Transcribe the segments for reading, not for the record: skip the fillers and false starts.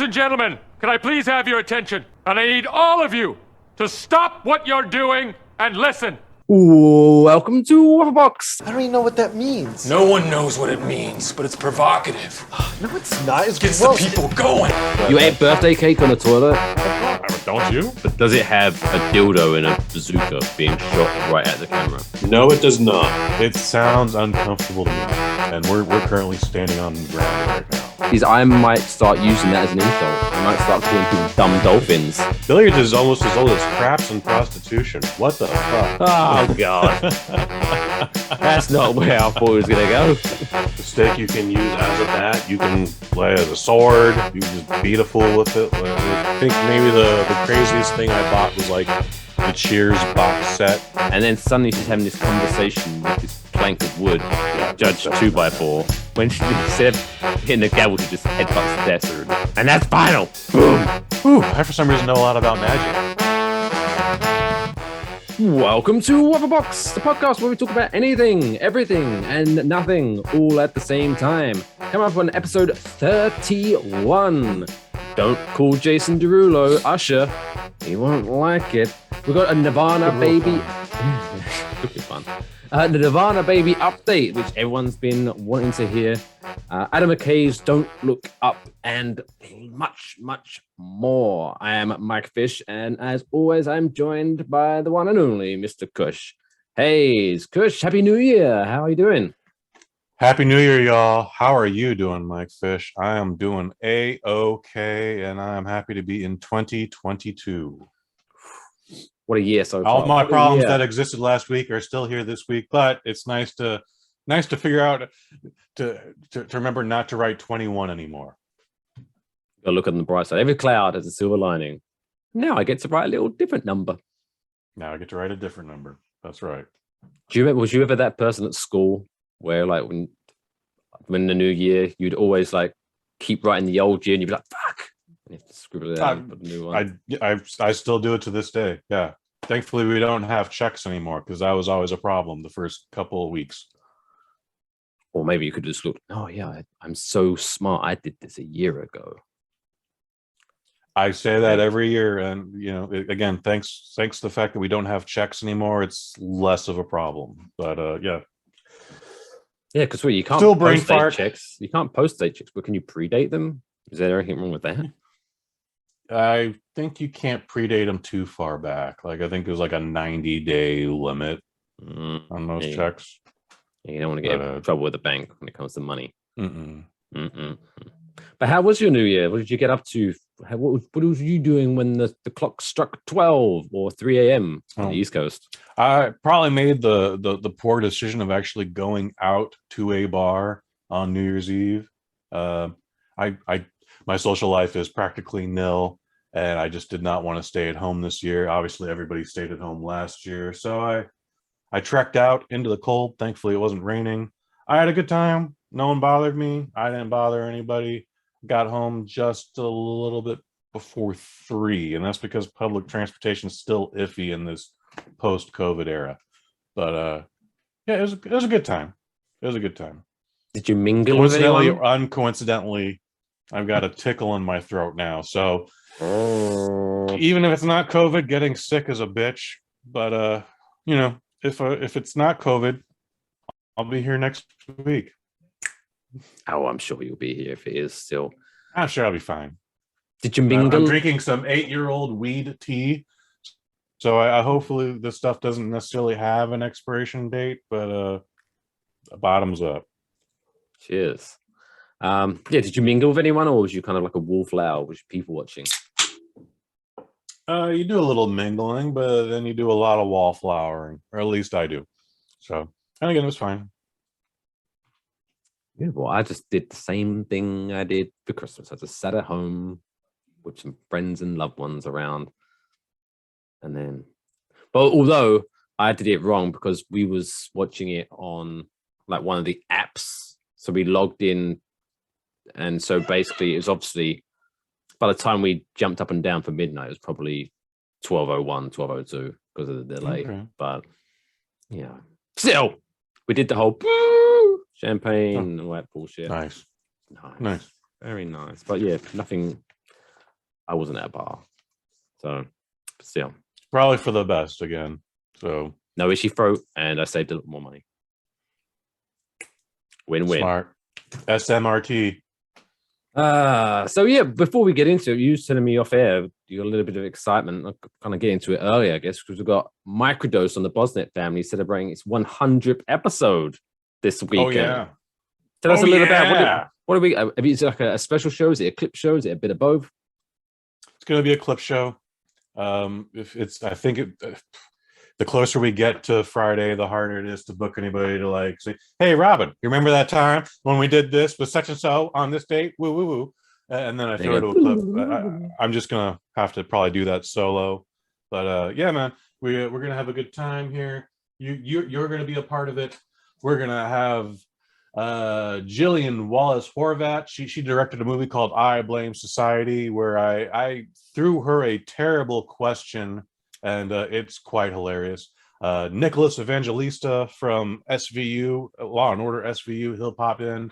Ladies and gentlemen, can I please have your attention? And I need all of you to stop what you're doing and listen. Welcome to Waffle Box. I don't even know what that means. No one knows what it means, but it's provocative. No, it's not. It Gets the people going. You ate birthday cake on the toilet? Don't you? But does it have a dildo and a bazooka being shot right at the camera? No, it does not. It sounds uncomfortable to me, and we're currently standing on the ground right now. Is I might start using that as an insult. I might start calling people dumb dolphins. Billiards is almost as old as craps and prostitution. What the fuck? Oh god. That's not where I thought it was gonna go. The stick you can use as a bat, you can play as a sword, you can just beat a fool with it. I think maybe the craziest thing I bought was like the Cheers box set. And then suddenly she's having this conversation with this plank of wood, Judge 2x4, when she instead of hitting the gavel, she just headbutts the desk. And that's final! Boom! Whew, I for some reason know a lot about magic. Welcome to Waffle Box, the podcast where we talk about anything, everything, and nothing all at the same time. Come up on episode 31. Don't call Jason Derulo Usher. He won't like it. We've got a Nirvana Baby. Could be fun. The Nirvana Baby update, which everyone's been wanting to hear. Adam McKay's Don't Look Up, and much, much more. I am Mike Fish, and as always, I'm joined by the one and only Mr. Kush. Hey, Kush, Happy New Year. How are you doing? Happy New Year, y'all. How are you doing, Mike Fish? I am doing A-OK, and I am happy to be in 2022. What a year so far. All my problems that existed last week are still here this week, but it's nice to figure out to remember not to write 21 anymore. Go look on the bright side. Every cloud has a silver lining. Now I get to write a little different number. Now I get to write a different number. That's right. Was you ever that person at school where, like, when the new year, you'd always like keep writing the old year, and you'd be like, "Fuck," and you have to scribble it out and put a new one. I still do it to this day. Yeah. Thankfully, we don't have checks anymore because that was always a problem the first couple of weeks. Or maybe you could just look, oh yeah, I'm so smart. I did this a year ago. I say that every year, and again, thanks to the fact that we don't have checks anymore, it's less of a problem. But yeah, because you can't still brain post fart date checks. You can't post date checks, but can you predate them? Is there anything wrong with that? I think you can't predate them too far back. Like I think there's like a 90-day limit on those checks. You don't want to get in trouble with the bank when it comes to money. Mm-mm. But how was your New Year? What did you get up to? What was you doing when the clock struck 12 or 3 a.m. on the East Coast? I probably made the poor decision of actually going out to a bar on New Year's Eve. My social life is practically nil, and I just did not want to stay at home this year. Obviously, everybody stayed at home last year, so I trekked out into the cold. Thankfully, it wasn't raining. I had a good time. No one bothered me. I didn't bother anybody. Got home just a little bit before 3, and that's because public transportation is still iffy in this post-COVID era. But yeah, it was a good time. It was a good time. Did you mingle with Coincidentally anyone? or uncoincidentally, I've got a tickle in my throat now. So even if it's not COVID, getting sick is a bitch. But if it's not COVID, I'll be here next week. Oh, I'm sure you'll be here if it is still. I'm sure I'll be fine. Did you mingle? I'm drinking some 8-year-old weed tea. So I hopefully this stuff doesn't necessarily have an expiration date, but bottoms up. Cheers. Did you mingle with anyone, or was you kind of like a wallflower with people watching? You do a little mingling, but then you do a lot of wallflowering, or at least I do. So, and again, it was fine. Yeah, well, I just did the same thing I did for Christmas. I just sat at home with some friends and loved ones around. And then, but although I did it wrong because we was watching it on like one of the apps. So we logged in. And so basically it was obviously, by the time we jumped up and down for midnight, it was probably 12:01, 12:02 because of the delay. Okay. But yeah, still, we did the whole champagne and all that bullshit. Nice. Very nice. But yeah, nothing I wasn't at a bar. So, still. Probably for the best again. So No issue throat, and I saved a little more money. Win-win. smart. SMRT. So yeah, before we get into it, you was telling me off air, you got a little bit of excitement. I'll kind of get into it earlier, I guess, because we've got Microdose on the Bosnet family celebrating its 100th episode this weekend. Oh, yeah. Tell us a little about yeah. what are we? Is it like a special show? Is it a clip show? Is it a bit of both? It's going to be a clip show. The closer we get to Friday, the harder it is to book anybody to like say, "Hey, Robin, you remember that time when we did this with such and so on this date?" Woo woo woo. And then I throw it to a clip. I'm just gonna have to probably do that solo. But yeah, man, we're gonna have a good time here. You're gonna be a part of it. We're gonna have Jillian Wallace Horvat. She directed a movie called I Blame Society, where I threw her a terrible question, and it's quite hilarious. Nicholas Evangelista from SVU, Law and Order SVU, he'll pop in.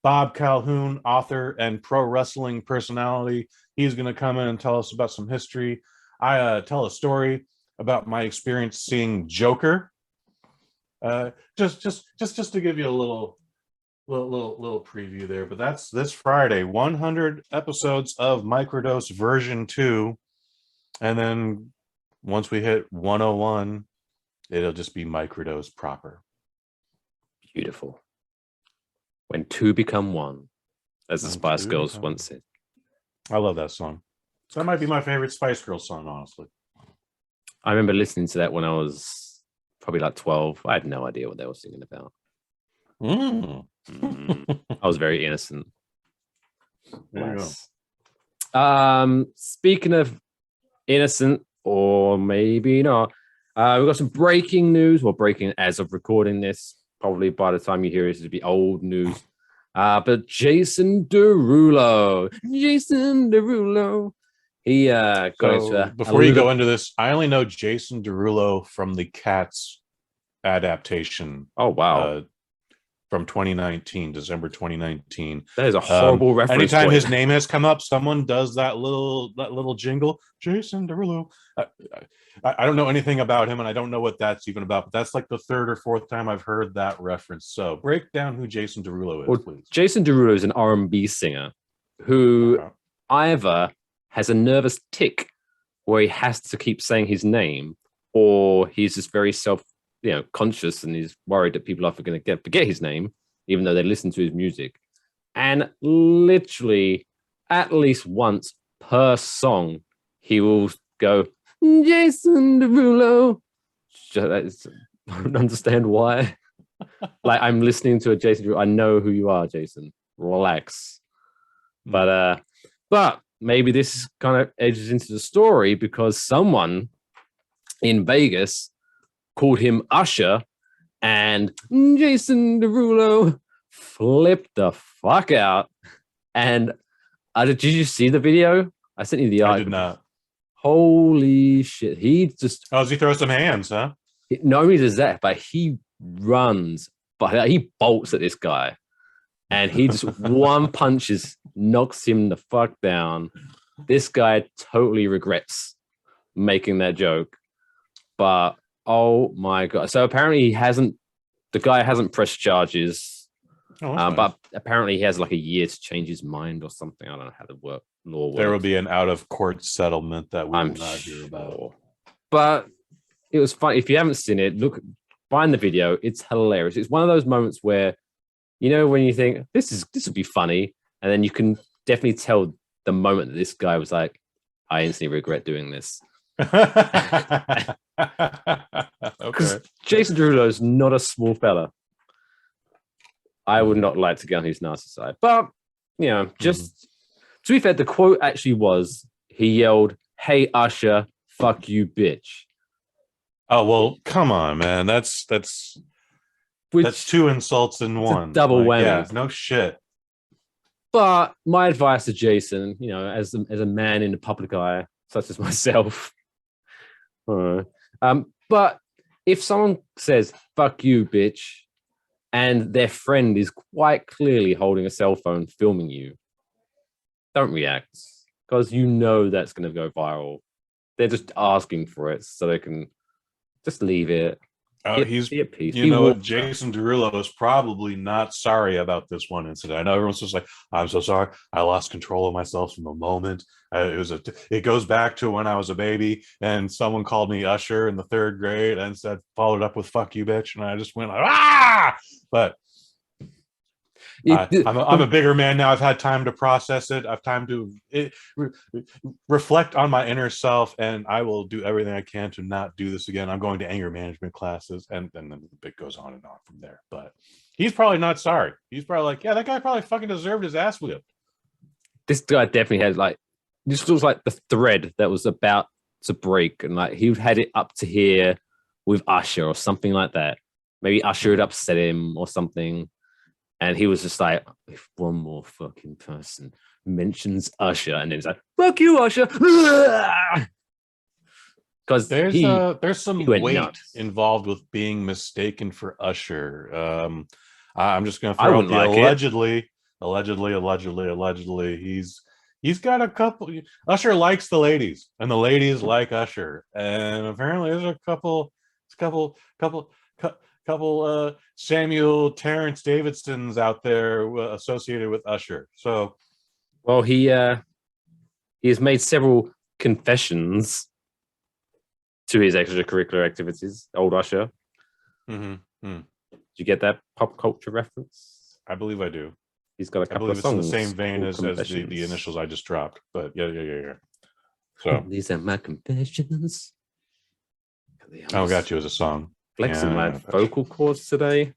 Bob Calhoun, author and pro wrestling personality, he's going to come in and tell us about some history. I tell a story about my experience seeing Joker. Just to give you a little preview there. But that's this Friday, 100 episodes of Microdose version 2, and then once we hit 101, it'll just be Microdose proper. Beautiful. When two become one, as the Spice Girls once said. I love that song. That might be my favorite Spice Girls song, honestly. I remember listening to that when I was probably like 12. I had no idea what they were singing about. I was very innocent. There you go. Speaking of innocent, or maybe not, we've got some breaking news. Well, breaking as of recording this. Probably by the time you hear it, it'll be old news. But Jason Derulo. He got into before you go into this, I only know Jason Derulo from the Cats adaptation. Oh, wow. From 2019, December 2019. That is a horrible reference. Anytime his name has come up, someone does that little jingle. Jason Derulo. I don't know anything about him, and I don't know what that's even about. But that's like the third or fourth time I've heard that reference. So break down who Jason Derulo is, please. Jason Derulo is an R&B singer who either has a nervous tick where he has to keep saying his name, or he's just very conscious, and he's worried that people are going to forget his name, even though they listen to his music. And literally, at least once per song, he will go, Jason Derulo. I don't understand why. Like, I'm listening to a Jason Derulo. I know who you are, Jason. Relax. But maybe this kind of edges into the story because someone in Vegas called him Usher, and Jason Derulo flipped the fuck out. And did you see the video? I sent you the article. I did not. Holy shit. He just... Oh, does he throw some hands, huh? Not only does that, but he runs, but he bolts at this guy. And he just one punches, knocks him the fuck down. This guy totally regrets making that joke. But oh my God. So apparently the guy hasn't pressed charges. Nice. But apparently he has like a year to change his mind or something. I don't know how the law works. There will be an out-of-court settlement that we will I'm not hear about. But it was fun. If you haven't seen it, find the video. It's hilarious. It's one of those moments where, when you think this would be funny, and then you can definitely tell the moment that this guy was like, I instantly regret doing this. Okay. Jason Derulo is not a small fella. I would not like to get on his nasty side. But, just to be fair, the quote actually was, he yelled, "Hey, Usher, fuck you, bitch." Oh, well, come on, man. That's two insults in one. Double whammy. Yeah, no shit. But my advice to Jason, as a man in the public eye, such as myself, but if someone says, "Fuck you, bitch," and their friend is quite clearly holding a cell phone filming you, don't react. because you know that's going to go viral. They're just asking for it so they can just leave it. Be at peace. You Be know what? warm. Jason Derulo is probably not sorry about this one incident. I know everyone's just like, I'm so sorry. I lost control of myself from the moment. It goes back to when I was a baby and someone called me Usher in the 3rd grade and followed up with "fuck you, bitch," and I just went like, ah. But I'm a bigger man now. I've had time to process it. I've time to reflect on my inner self, and I will do everything I can to not do this again. I'm going to anger management classes, and then the bit goes on and on from there. But he's probably not sorry. He's probably like, yeah, that guy probably fucking deserved his ass whipped. This guy definitely had like, this was like the thread that was about to break, and like he had it up to here with Usher or something like that. Maybe Usher had upset him or something. And he was just like, if one more fucking person mentions Usher, and then he's like, fuck you, Usher. Because there's some weight nuts. involved with being mistaken for Usher. I'm just going to throw out the like allegedly. He's got a couple. Usher likes the ladies, and the ladies like Usher, and apparently there's a couple Samuel Terrence Davidsons out there associated with Usher. So, well, he has made several confessions to his extracurricular activities. Old Usher. Mm-hmm. Did you get that pop culture reference? I believe I do. He's got a couple of songs. It's in the same vein as the initials I just dropped. But yeah. So these are my confessions. I got you as a song. Flexing my vocal cords today.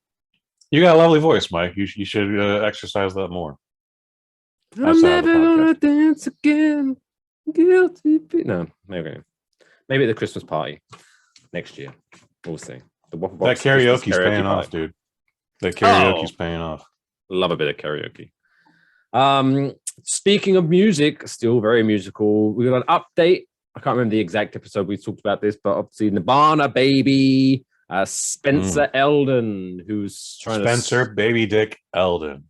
You got a lovely voice, Mike. You should exercise that more. I'm never gonna dance again. Guilty. No, maybe at the Christmas party next year. We'll see. The Waffle Box. That karaoke's paying off, dude. That karaoke's paying off. Love a bit of karaoke. Speaking of music, still very musical. We got an update. I can't remember the exact episode we talked about this, but obviously Nirvana Baby. Spencer Elden, who's trying Baby Dick Elden,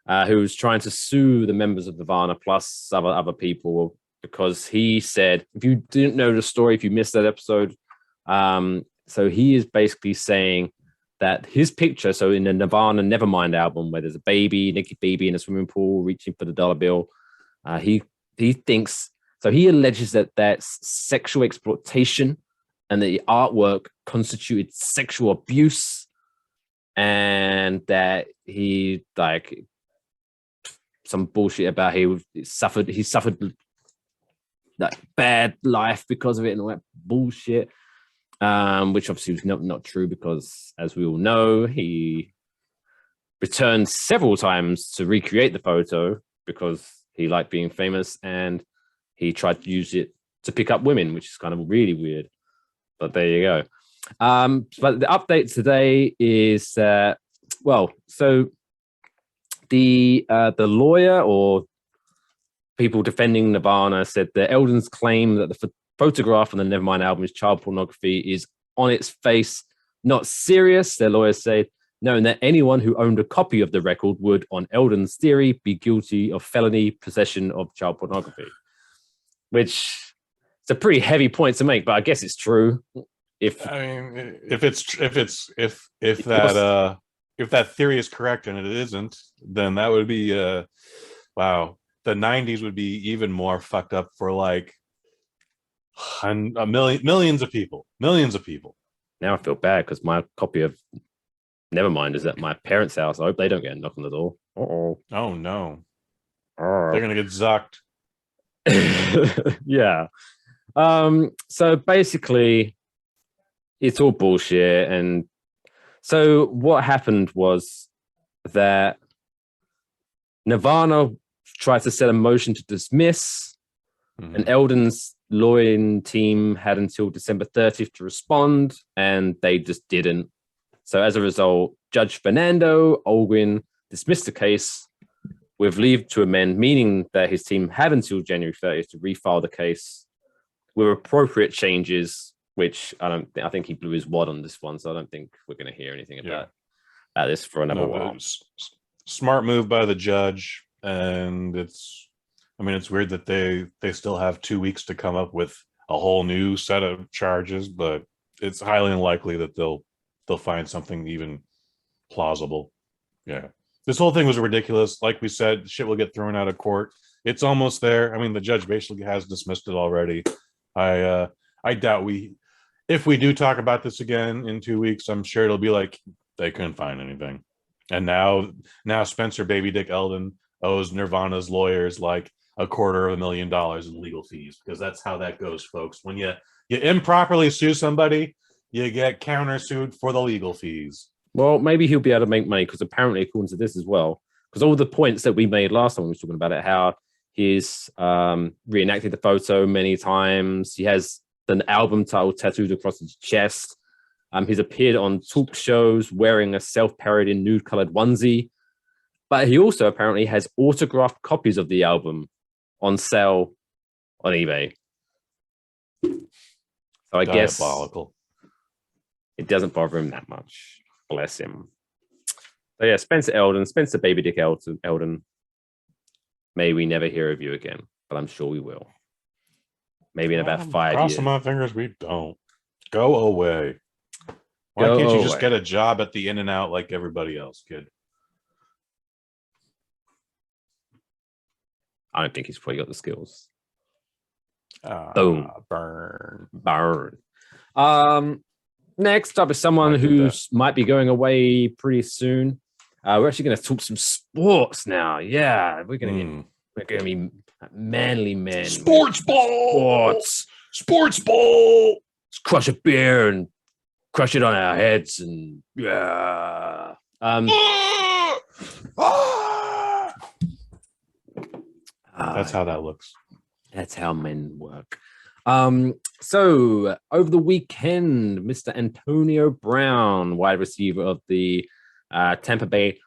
who's trying to sue the members of Nirvana plus other people because he said, if you didn't know the story, if you missed that episode, so he is basically saying that his picture, so in the Nirvana Nevermind album, where there's a naked baby in a swimming pool reaching for the dollar bill, he thinks, so he alleges that that's sexual exploitation and the artwork constituted sexual abuse, and that he like some bullshit about he suffered like bad life because of it and all that bullshit, which obviously was not true because, as we all know, he returned several times to recreate the photo because he liked being famous and he tried to use it to pick up women, which is kind of really weird. But there you go. But the update today is so the lawyer or people defending Nirvana said that Elden's claim that the photograph on the Nevermind album is child pornography is on its face not serious. Their lawyers said, knowing that anyone who owned a copy of the record would, on Elden's theory, be guilty of felony possession of child pornography, which it's a pretty heavy point to make, but I guess it's true. If that theory is correct and it isn't, then that would be wow. The 90s would be even more fucked up for like millions of people. Now I feel bad because my copy of Nevermind is at my parents' house. I hope they don't get a knock on the door. Oh no. They're gonna get zucked. Yeah. So basically it's all bullshit. And so what happened was that Nirvana tried to set a motion to dismiss, and Elden's lawyering team had until December 30th to respond, and they just didn't. So as a result, Judge Fernando Olguin dismissed the case with leave to amend, meaning that his team had until January 30th to refile the case with appropriate changes, which I think he blew his wad on this one, so I don't think we're going to hear anything about this for another while. Smart move by the judge, and I mean, it's weird that they still have 2 weeks to come up with a whole new set of charges, but it's highly unlikely that they'll find something even plausible. Yeah. This whole thing was ridiculous. Like we said, shit will get thrown out of court. It's almost there. I mean, the judge basically has dismissed it already. I doubt if we do talk about this again in 2 weeks, I'm sure it'll be like they couldn't find anything. And now Spencer Baby Dick Elden owes Nirvana's lawyers like $250,000 in legal fees, because that's how that goes, folks. When you improperly sue somebody, you get countersued for the legal fees. Well, maybe he'll be able to make money, because apparently, according to this as well, because all the points that we made last time we were talking about it, how he's reenacted the photo many times. He has an album title tattooed across his chest. He's appeared on talk shows wearing a self-parodied nude-colored onesie. But he also apparently has autographed copies of the album on sale on eBay. So I guess it doesn't bother him that much. Bless him. So yeah, Spencer Baby Dick Elden. May we never hear of you again, but I'm sure we will. Maybe in about 5 years. Crossing my fingers, we don't. Go away. Why can't you just get a job at the In-N-Out like everybody else, kid? I don't think he's probably got the skills. Boom. Burn. Next up is someone who might be going away pretty soon. We're actually going to talk some sports now. Yeah, we're going to be manly men. Sports ball. Let's crush a beer and crush it on our heads, and yeah. That's how that looks. That's how men work. So over the weekend, Mr. Antonio Brown, wide receiver of the Tampa Bay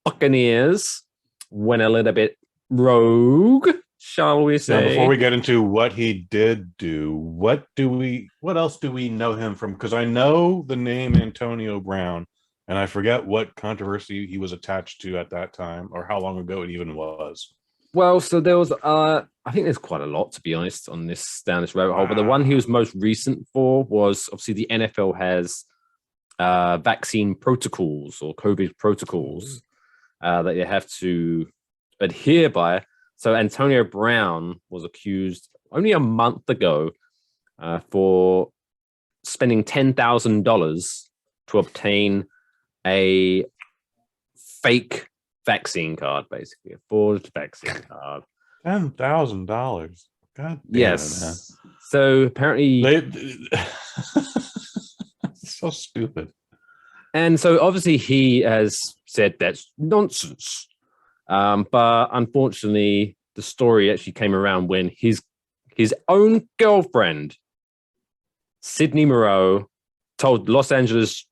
Buccaneers, went a little bit rogue, shall we say? Now, before we get into what he did do, what else do we know him from? Because I know the name Antonio Brown, and I forget what controversy he was attached to at that time, or how long ago it even was. Well, so there was, I think there's quite a lot, to be honest, down this rabbit hole. But the one he was most recent for was, obviously, the NFL has vaccine protocols or COVID protocols that you have to adhere by. So Antonio Brown was accused only a month ago for spending $10,000 to obtain a fake vaccine card, basically a forged vaccine card. $10,000. God damn. Yes. It, so apparently, so stupid. And so obviously he has said that's nonsense. But unfortunately, the story actually came around when his own girlfriend, Sydney Moreau, told Los Angeles.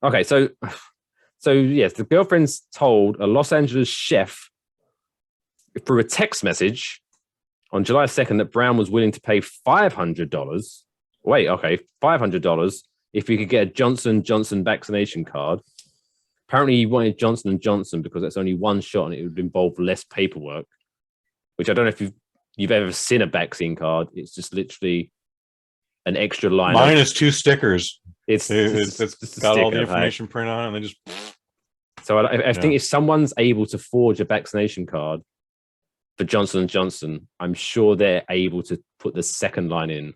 Okay, so yes, the girlfriend's told a Los Angeles chef through a text message on July 2nd that Brown was willing to pay $500. Wait, okay, $500 if he could get a Johnson & Johnson vaccination card. Apparently, he wanted Johnson & Johnson because it's only one shot and it would involve less paperwork, which I don't know if you've ever seen a vaccine card. It's just literally an extra line. Mine is 2 stickers. It's got all the information printed on it, and they just... So I think if someone's able to forge a vaccination card for Johnson & Johnson, I'm sure they're able to put the second line in.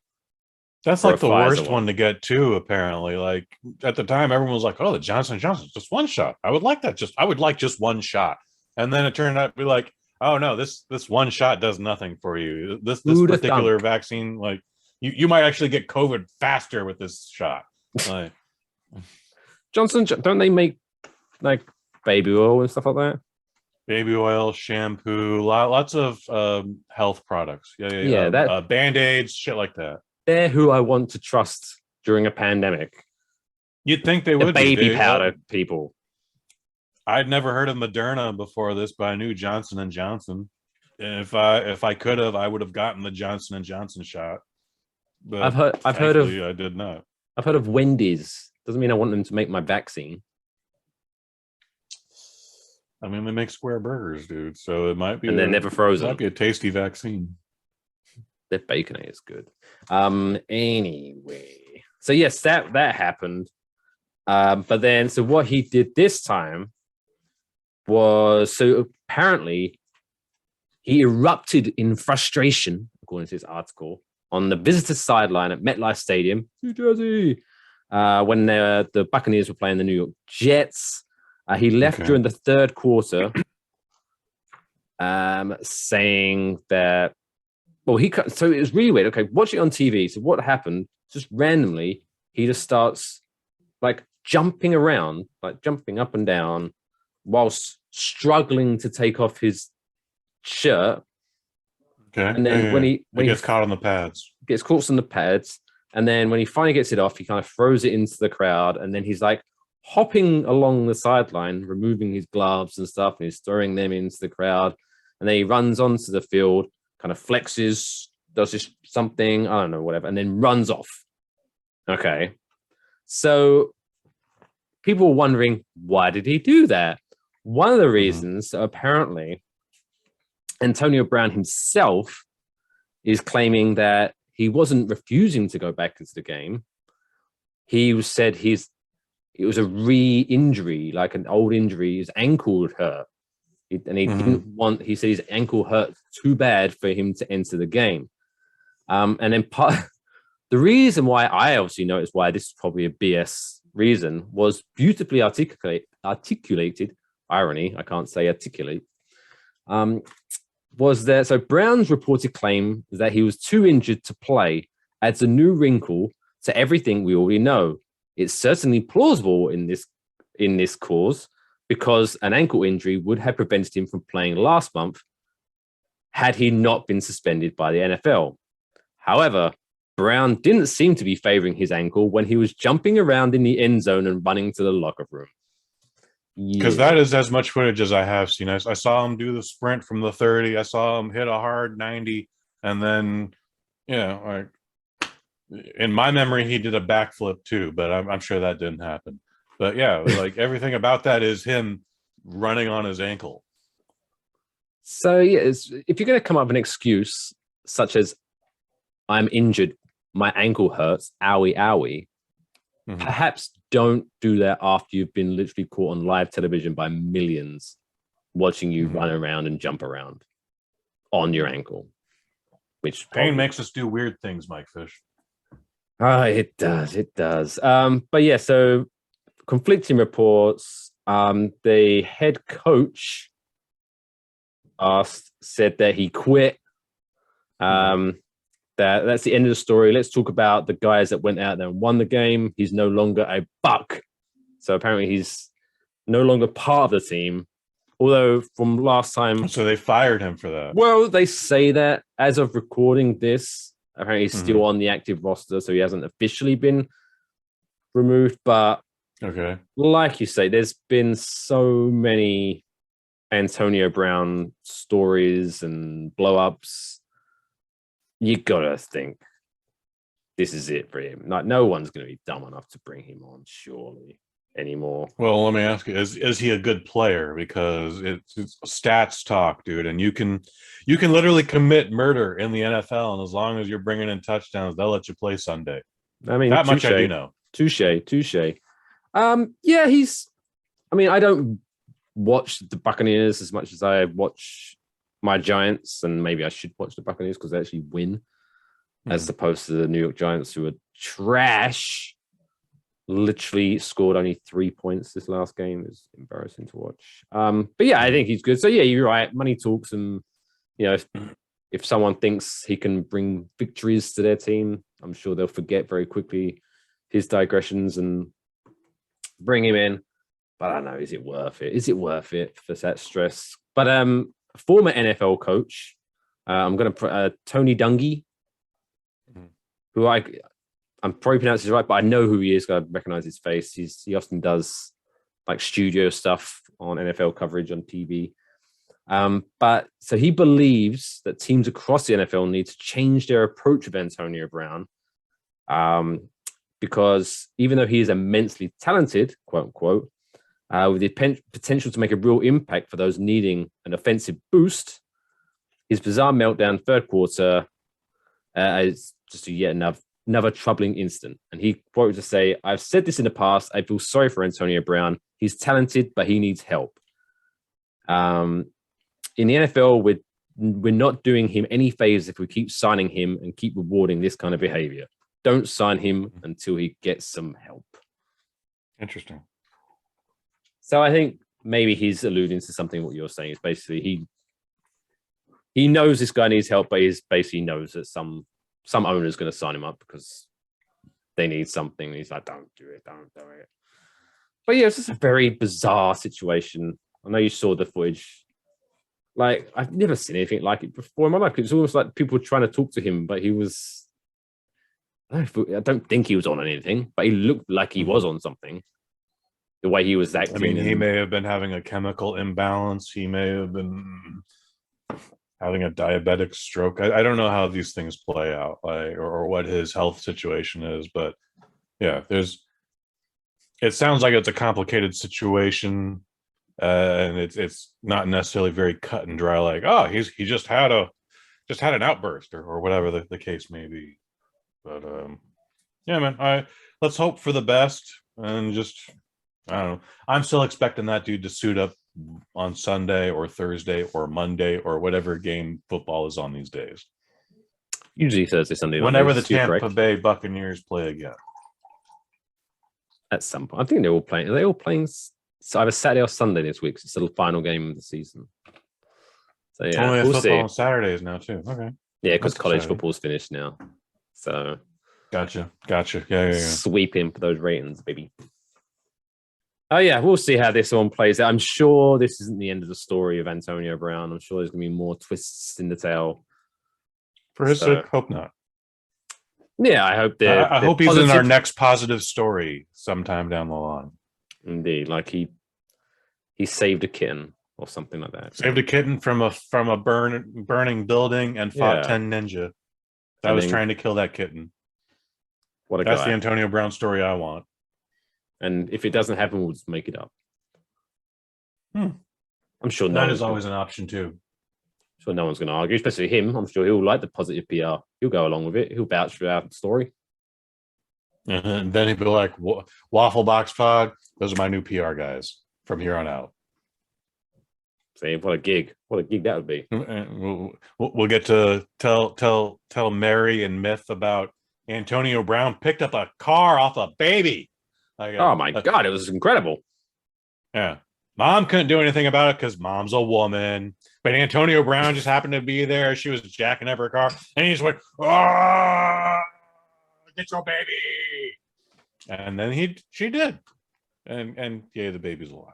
That's like the worst one to get too, apparently. Like at the time, everyone was like, oh, the Johnson & Johnson's just one shot. I would like that. I would like just one shot. And then it turned out to be like, oh no, this one shot does nothing for you. This particular vaccine, like you might actually get COVID faster with this shot. Like Johnson, don't they make like baby oil and stuff like that? Baby oil, shampoo, lots of health products. Yeah. That Band-Aids, shit like that. They're who I want to trust during a pandemic. You'd think they would. The baby powder people. I'd never heard of Moderna before this, but I knew Johnson & Johnson. If I could have, I would have gotten the Johnson & Johnson shot. But I've heard of. I did not. I've heard of Wendy's. Doesn't mean I want them to make my vaccine. I mean, they make square burgers, dude. So it might be, And they're never frozen. It might be a tasty vaccine. Their baconet is good. Anyway, so yes, that happened. But then, so what he did this time was, so apparently he erupted in frustration, according to this article, on the visitor sideline at MetLife Stadium, New Jersey, when the Buccaneers were playing the New York Jets. He left during the third quarter, saying that, well, so it was really weird. Okay, watch it on TV. So what happened, just randomly, he just starts like jumping around, like jumping up and down whilst struggling to take off his shirt. Okay. And then when he gets caught on the pads. Gets caught on the pads. And then when he finally gets it off, he kind of throws it into the crowd. And then he's like hopping along the sideline, removing his gloves and stuff, and he's throwing them into the crowd. And then he runs onto the field, kind of flexes, does this something, I don't know, whatever, and then runs off. Okay. So people were wondering, why did he do that? One of the reasons, apparently, Antonio Brown himself is claiming that he wasn't refusing to go back into the game. He said it was a re-injury, like an old injury. His ankle would hurt. And he didn't want, he said his ankle hurt too bad for him to enter the game. And then the reason why I obviously noticed why this is probably a BS reason was beautifully articulated, irony, I can't say articulate, was that, so Brown's reported claim is that he was too injured to play adds a new wrinkle to everything we already know. It's certainly plausible in this cause because an ankle injury would have prevented him from playing last month had he not been suspended by the NFL. However, Brown didn't seem to be favoring his ankle when he was jumping around in the end zone and running to the locker room. Because that is as much footage as I have seen. I saw him do the sprint from the 30. I saw him hit a hard 90. And then, like in my memory, he did a backflip too, but I'm sure that didn't happen. But yeah, like everything about that is him running on his ankle. So yeah, if you're going to come up with an excuse such as I'm injured, my ankle hurts, owie, owie, perhaps don't do that after you've been literally caught on live television by millions watching you run around and jump around on your ankle. Which pain makes us do weird things, Mike Fish. It does. But yeah, so conflicting reports. The head coach said that he quit. That's the end of the story. Let's talk about the guys that went out there and won the game. He's no longer a Buck. So apparently he's no longer part of the team. Although from last time... So they fired him for that. Well, they say that as of recording this, apparently he's still on the active roster, so he hasn't officially been removed. But like you say, there's been so many Antonio Brown stories and blow-ups. You gotta think this is it for him. Like, no one's gonna be dumb enough to bring him on, surely, anymore. Well, let me ask you: is he a good player? Because it's stats talk, dude, and you can literally commit murder in the NFL, and as long as you're bringing in touchdowns, they'll let you play Sunday. I mean, that much I do know. Touche. Yeah, he's. I mean, I don't watch the Buccaneers as much as I watch my Giants, and maybe I should watch the Buccaneers because they actually win, as opposed to the New York Giants, who are trash. Literally scored only 3 points this last game. Is embarrassing to watch. But yeah, I think he's good. So yeah, you're right. Money talks, and if someone thinks he can bring victories to their team, I'm sure they'll forget very quickly his digressions and bring him in. But I don't know, is it worth it? Is it worth it for that stress? But former NFL coach, I'm going to Tony Dungy, who I'm probably pronouncing it right, but I know who he is. I recognize his face. He often does like studio stuff on NFL coverage on TV. But so he believes that teams across the NFL need to change their approach of Antonio Brown, because even though he is immensely talented, quote unquote, with the potential to make a real impact for those needing an offensive boost. His bizarre meltdown third quarter is just yet another troubling instant. And he quoted to say, "I've said this in the past. I feel sorry for Antonio Brown. He's talented, but he needs help." In the NFL, we're not doing him any favors if we keep signing him and keep rewarding this kind of behavior. Don't sign him until he gets some help. Interesting. So I think maybe he's alluding to something what you're saying is basically he knows this guy needs help, but he basically knows that some owner's going to sign him up because they need something. He's like, don't do it. But yeah, it's just a very bizarre situation. I know you saw the footage. Like, I've never seen anything like it before in my life. It's almost like people were trying to talk to him, but he was... I don't think he was on anything, but he looked like he was on something. The way he was acting. I mean, he may have been having a chemical imbalance. He may have been having a diabetic stroke. I don't know how these things play out, like, or what his health situation is, but yeah, it sounds like it's a complicated situation, and it's not necessarily very cut and dry. Like, oh, he just had an outburst or whatever the case may be. But yeah, man, let's hope for the best and just. I don't know. I'm still expecting that dude to suit up on Sunday or Thursday or Monday or whatever game football is on these days. Usually Thursday, Sunday. Whenever the Tampa Bay Buccaneers play again. At some point. I think they're all playing. Are they all playing either Saturday or Sunday this week? It's the final game of the season. So yeah, only we'll football see. on Saturdays now too. Okay. Yeah, because college football's finished now. So Gotcha. Yeah. Sweeping for those ratings, baby. Oh yeah, we'll see how this one plays out. I'm sure this isn't the end of the story of Antonio Brown. I'm sure there's going to be more twists in the tale. For his sake, hope not. Yeah, I hope I hope he's in our next positive story sometime down the line. Indeed, like he saved a kitten or something like that. Saved a kitten from a burning building and fought 10 ninja that was trying to kill that kitten. That's the Antonio Brown story I want. And if it doesn't happen, we'll just make it up. I'm sure that is always an option too. I'm sure no one's going to argue, especially him. I'm sure he'll like the positive PR. He'll go along with it. He'll vouch for our story. And then he'll be like, Waffle Box Pod, those are my new PR guys from here on out. Say, what a gig that would be. We'll get to tell Mary and Myth about Antonio Brown picked up a car off a baby. Oh my God, it was incredible. Yeah. Mom couldn't do anything about it because mom's a woman. But Antonio Brown just happened to be there. She was jacking up her car. And he just went, oh, get your baby. And then she did. And yeah, the baby's alive.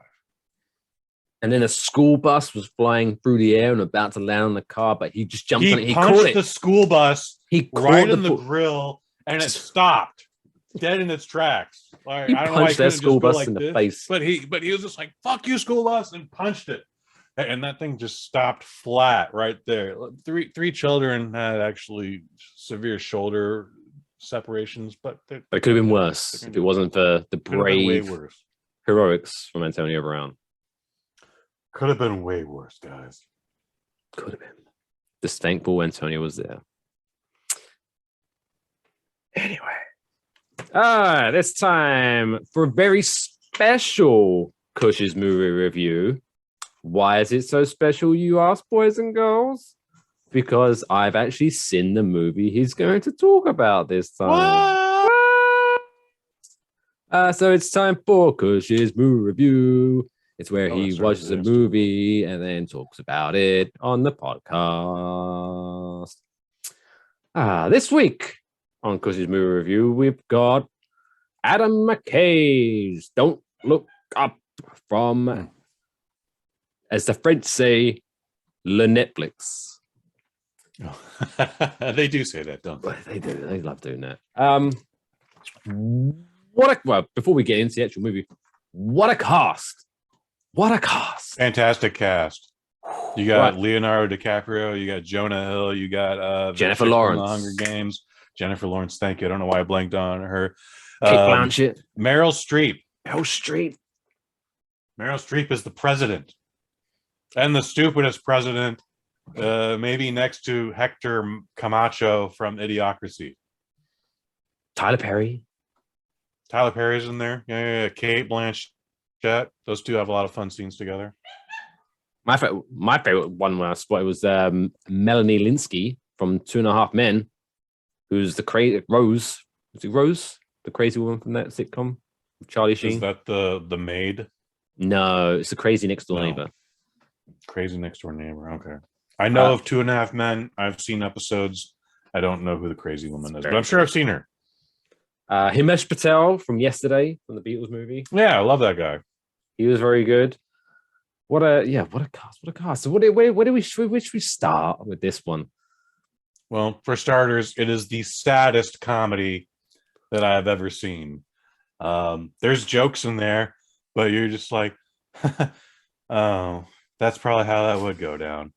And then a school bus was flying through the air and about to land on the car, but he just jumped on it. He punched the school bus right in the grill, and it stopped. Dead in its tracks. Like, he I don't know why he that school bus like in the this, face. but he was just like, "Fuck you, school bus," and punched it, and that thing just stopped flat right there. Three children had actually severe shoulder separations, but it could have been worse if it wasn't for the brave heroics from Antonio Brown. Could have been way worse, guys. Could have been. Just thankful Antonio was there. Anyway. This time for a very special Kush's movie review. Why is it so special, you ask, boys and girls? Because I've actually seen the movie he's going to talk about this time. So it's time for Kush's movie review. It's where he watches a movie and then talks about it on the podcast. This week on Kush's movie review, we've got Adam McKay's Don't Look Up from, as the French say, Le Netflix. They do say that, don't they? They do. They love doing that. Before we get into the actual movie, what a cast! What a cast! Fantastic cast. You got Leonardo DiCaprio, you got Jonah Hill, you got Jennifer Lawrence from The Hunger Games. Jennifer Lawrence, thank you. I don't know why I blanked on her. Kate Blanchett. Meryl Streep. Meryl Streep is the president, and the stupidest president, maybe next to Hector Camacho from Idiocracy. Tyler Perry. Tyler Perry's in there. Yeah. Kate Blanchett. Those two have a lot of fun scenes together. My favorite one when I spotted was Melanie Linsky from 2.5 Men, who's the crazy Rose. Is it Rose, the crazy woman from that sitcom? Charlie Sheen. Is that the maid? No, it's the crazy next door neighbor. Crazy next door neighbor. Okay. I know of 2.5 Men. I've seen episodes. I don't know who the crazy woman is, but I'm sure I've seen her. Himesh Patel from Yesterday, from the Beatles movie. Yeah, I love that guy. He was very good. What a cast. So where should we start with this one? Well, for starters, it is the saddest comedy that I have ever seen. There's jokes in there, but you're just like, oh, that's probably how that would go down.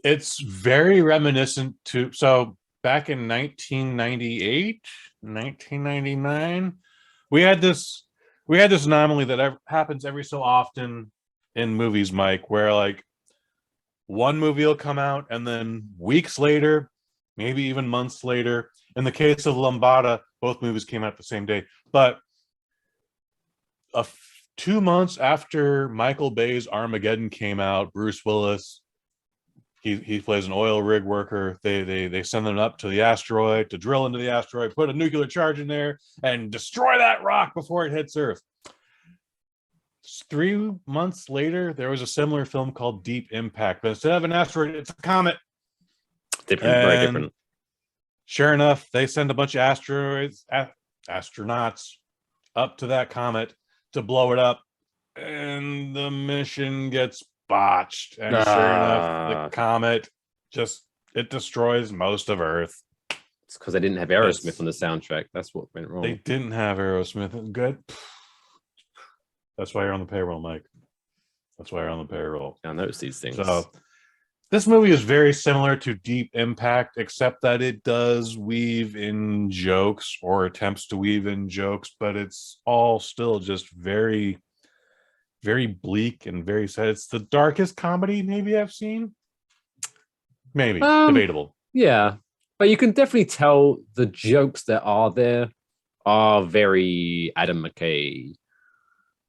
It's very reminiscent to, so back in 1998, 1999, we had this anomaly that happens every so often in movies, Mike, where like one movie will come out and then weeks later, maybe even months later, in the case of Lambada, both movies came out the same day, but 2 months after Michael Bay's Armageddon came out, Bruce Willis, he plays an oil rig worker. They send them up to the asteroid to drill into the asteroid, put a nuclear charge in there, and destroy that rock before it hits Earth. 3 months later, there was a similar film called Deep Impact, but instead of an asteroid, it's a comet. Very different. Sure enough, they send a bunch of astronauts up to that comet to blow it up, and the mission gets botched. And sure enough, the comet it destroys most of Earth. It's because they didn't have Aerosmith on the soundtrack. That's what went wrong. They didn't have Aerosmith. Good. That's why you're on the payroll, Mike. That's why you're on the payroll. I notice these things. So this movie is very similar to Deep Impact, except that it does weave in jokes, or attempts to weave in jokes, but it's all still just very, very bleak and very sad. It's the darkest comedy maybe I've seen. Maybe. Debatable. Yeah. But you can definitely tell the jokes that are there are very Adam McKay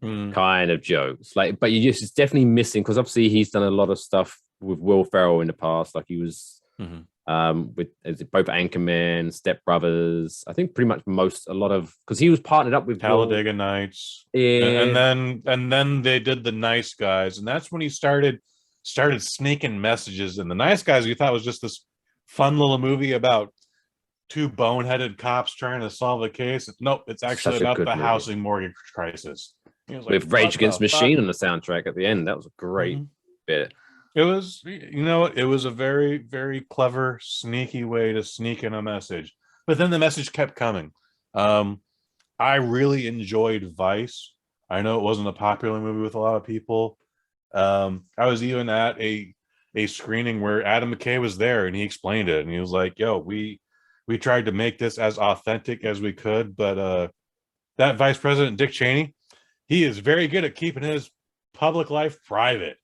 kind of jokes. Like, but it's definitely missing, because obviously he's done a lot of stuff with Will Ferrell in the past. Like he was with both Anchorman, Step Brothers. I think pretty much because he was partnered up with Talladega Nights. Yeah. And then they did The Nice Guys, and that's when he started sneaking messages. And The Nice Guys, you thought was just this fun little movie about two boneheaded cops trying to solve a case. Nope, it's actually about the housing mortgage crisis. With Rage Against the Machine on the soundtrack at the end. That was a great bit. It was, it was a very, very clever, sneaky way to sneak in a message. But then the message kept coming. I really enjoyed Vice. I know it wasn't a popular movie with a lot of people. I was even at a screening where Adam McKay was there, and he explained it. And he was like, yo, we tried to make this as authentic as we could, but that Vice President, Dick Cheney, he is very good at keeping his public life private.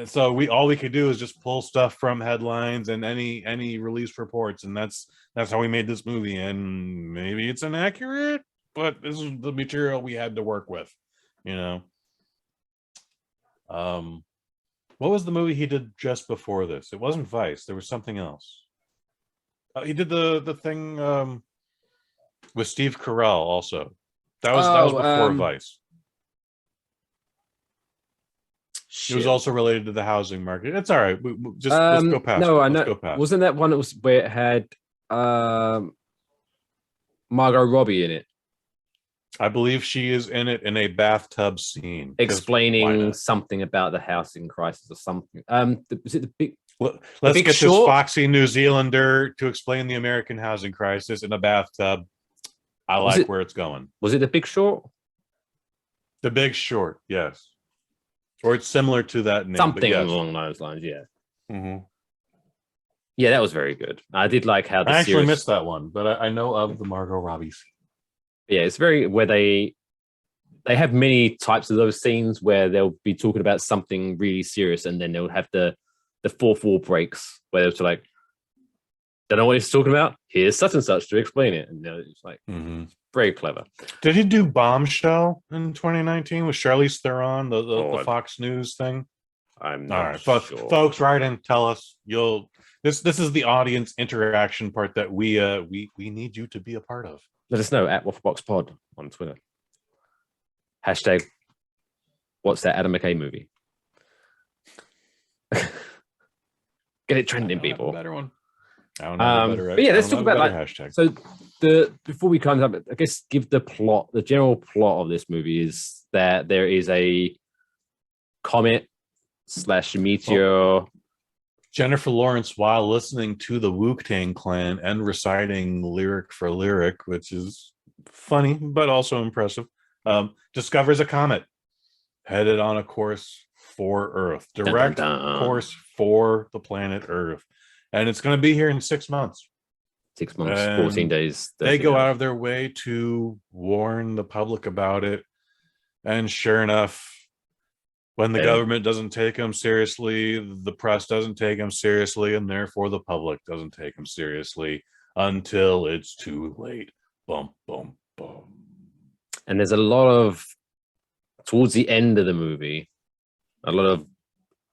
So all we could do is just pull stuff from headlines and any release reports, and that's how we made this movie. And maybe it's inaccurate, but this is the material we had to work with, What was the movie he did just before this? It wasn't Vice. There was something else. He did the thing with Steve Carell also. That was before Vice. It was also related to the housing market. It's all right. Let's go past. No, I know. Go past. Wasn't that one? It was where it had Margot Robbie in it. I believe she is in it in a bathtub scene, explaining something about the housing crisis or something. Was it the big? Let's get this foxy New Zealander to explain the American housing crisis in a bathtub. I like where it's going. Was it The Big Short? The Big Short, yes. Or it's similar to that name. Something along those lines, yeah. Mm-hmm. Yeah, that was very good. I did like how I actually missed that one, but I know of the Margot Robbie scene. Yeah, it's very where they they have many types of those scenes where they'll be talking about something really serious, and then they'll have the fourth wall breaks where it's like, don't know what he's talking about. Here's such and such to explain it, and it's like very clever. Did he do Bombshell in 2019 with Charlize Theron, the Fox News thing? I'm not sure. Folks, write in, tell us. This is the audience interaction part that we need you to be a part of. Let us know at Waffle Box Pod on Twitter. Hashtag, what's that Adam McKay movie? Get it trending, people. Better one. But yeah, let's talk about like hashtag. So before we kind of, I guess, give the general plot of this movie is that there is a comet / meteor. Jennifer Lawrence, while listening to the Wu-Tang Clan and reciting lyric for lyric, which is funny but also impressive, discovers a comet headed on a course for Earth, direct course for the planet Earth, and it's going to be here in 6 months. 6 months, 14 days. They go out of their way to warn the public about it, and sure enough, when the government doesn't take them seriously, the press doesn't take them seriously, and therefore the public doesn't take them seriously until it's too late. Bum, bum, bum. And there's a lot of, towards the end of the movie, a lot of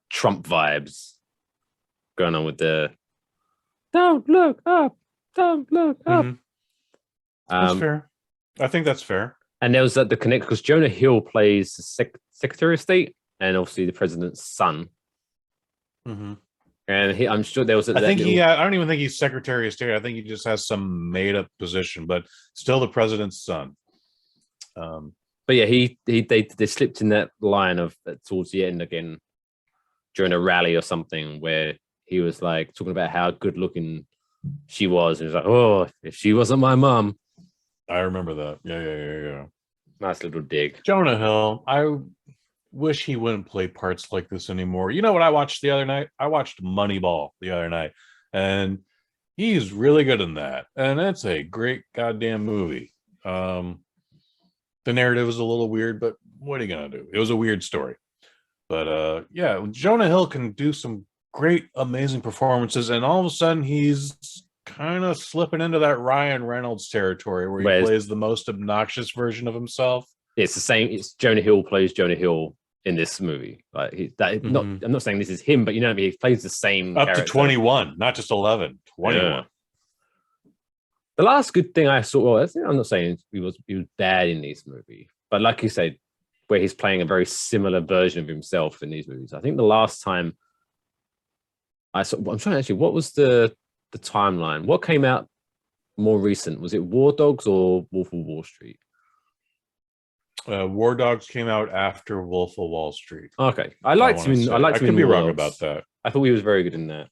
Trump vibes going on with the "Don't look up, don't look up." That's fair. I think that's fair. And there was the connect because Jonah Hill plays the Secretary of State and obviously the president's son. And I'm sure there was. I don't even think he's Secretary of State. I think he just has some made-up position, but still the president's son. But yeah, they slipped in that line of towards the end again during a rally or something where he was like talking about how good looking she was, and he was like, "Oh, if she wasn't my mom." I remember that. Yeah. Nice little dig. Jonah Hill. I wish he wouldn't play parts like this anymore. You know what I watched the other night? I watched Moneyball the other night, and he's really good in that. And it's a great goddamn movie. The narrative is a little weird, but what are you gonna do? It was a weird story. But yeah, Jonah Hill can do some great, amazing performances, and all of a sudden he's kind of slipping into that Ryan Reynolds territory where he plays the most obnoxious version of himself. It's the same. It's Jonah Hill plays Jonah Hill in this movie. Like I'm not saying this is him, but you know what I mean. He plays the same up character. To 21, not just 11. 21. Yeah. The last good thing I saw, I'm not saying he was bad in this movie, but like you said, where he's playing a very similar version of himself in these movies. I think the last time I saw, I'm trying to actually, what was the timeline? What came out more recent? Was it War Dogs or Wolf of Wall Street? War Dogs came out after Wolf of Wall Street. Okay, I liked him. I could be wrong about that. I thought he was very good in that.